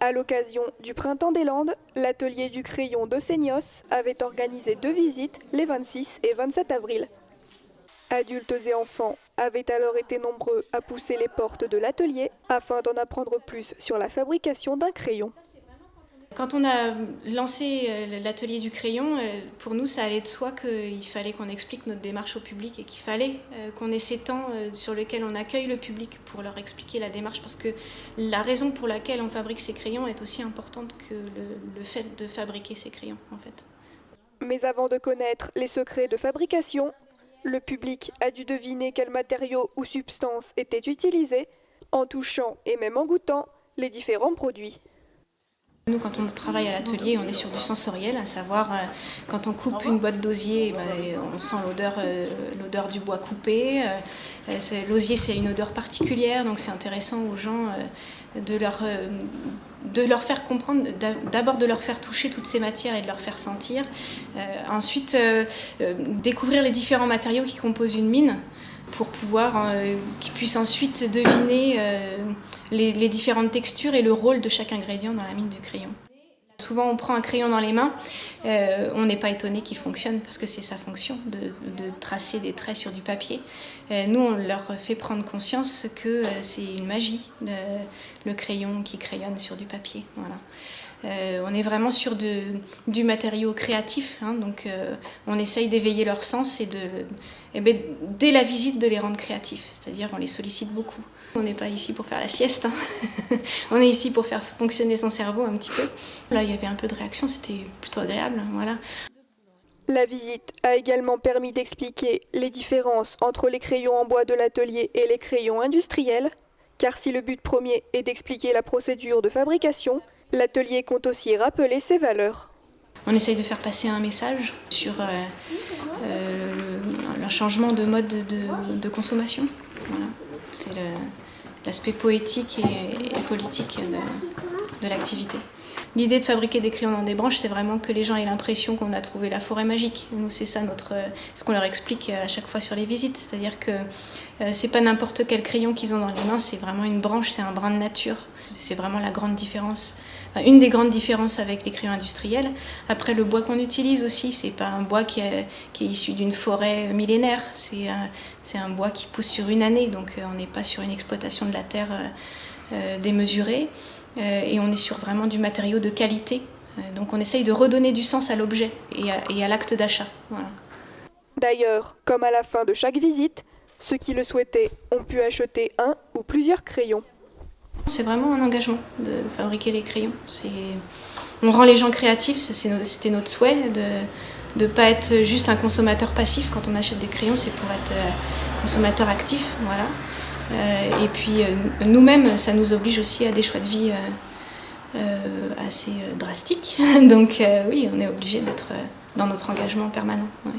À l'occasion du Printemps des Landes, l'atelier du crayon de Seignos avait organisé 2 visites les 26 et 27 avril. Adultes et enfants avaient alors été nombreux à pousser les portes de l'atelier afin d'en apprendre plus sur la fabrication d'un crayon. Quand on a lancé l'atelier du crayon, pour nous, ça allait de soi qu'il fallait qu'on explique notre démarche au public et qu'il fallait qu'on ait ces temps sur lesquels on accueille le public pour leur expliquer la démarche, parce que la raison pour laquelle on fabrique ces crayons est aussi importante que le fait de fabriquer ces crayons, en fait. Mais avant de connaître les secrets de fabrication, le public a dû deviner quels matériaux ou substances étaient utilisés en touchant et même en goûtant les différents produits. Nous, quand on travaille à l'atelier, on est sur du sensoriel, à savoir quand on coupe une boîte d'osier, on sent l'odeur du bois coupé. L'osier, c'est une odeur particulière, donc c'est intéressant aux gens de leur faire comprendre, d'abord de leur faire toucher toutes ces matières et de leur faire sentir. Ensuite, découvrir les différents matériaux qui composent une mine pour pouvoir qu'ils puissent ensuite deviner les différentes textures et le rôle de chaque ingrédient dans la mine du crayon. Souvent on prend un crayon dans les mains, on n'est pas étonné qu'il fonctionne parce que c'est sa fonction de tracer des traits sur du papier. Nous on leur fait prendre conscience que c'est une magie, le crayon qui crayonne sur du papier. Voilà. On est vraiment sur du matériau créatif, hein, donc on essaye d'éveiller leur sens et dès la visite de les rendre créatifs, c'est-à-dire on les sollicite beaucoup. On n'est pas ici pour faire la sieste, hein. On est ici pour faire fonctionner son cerveau un petit peu. Là il y avait un peu de réaction, c'était plutôt agréable, voilà. La visite a également permis d'expliquer les différences entre les crayons en bois de l'atelier et les crayons industriels, car si le but premier est d'expliquer la procédure de fabrication, l'atelier compte aussi rappeler ses valeurs. On essaye de faire passer un message sur un changement de mode de consommation. Voilà. C'est l'aspect poétique et politique de l'activité. L'idée de fabriquer des crayons dans des branches, c'est vraiment que les gens aient l'impression qu'on a trouvé la forêt magique. Nous, c'est ça ce qu'on leur explique à chaque fois sur les visites. C'est-à-dire que c'est pas n'importe quel crayon qu'ils ont dans les mains, c'est vraiment une branche, c'est un brin de nature. C'est vraiment la grande différence. Enfin, une des grandes différences avec les crayons industriels. Après, le bois qu'on utilise aussi, c'est pas un bois qui est issu d'une forêt millénaire. C'est un bois qui pousse sur une année, donc on n'est pas sur une exploitation de la terre démesurée. Et on est sur vraiment du matériau de qualité. Donc on essaye de redonner du sens à l'objet et à l'acte d'achat. Voilà. D'ailleurs, comme à la fin de chaque visite, ceux qui le souhaitaient ont pu acheter un ou plusieurs crayons. C'est vraiment un engagement de fabriquer les crayons. On rend les gens créatifs, c'était notre souhait, de ne pas être juste un consommateur passif. Quand on achète des crayons, c'est pour être consommateur actif. Voilà. Et puis nous-mêmes, ça nous oblige aussi à des choix de vie assez drastiques. Donc oui, on est obligé d'être dans notre engagement permanent. Ouais.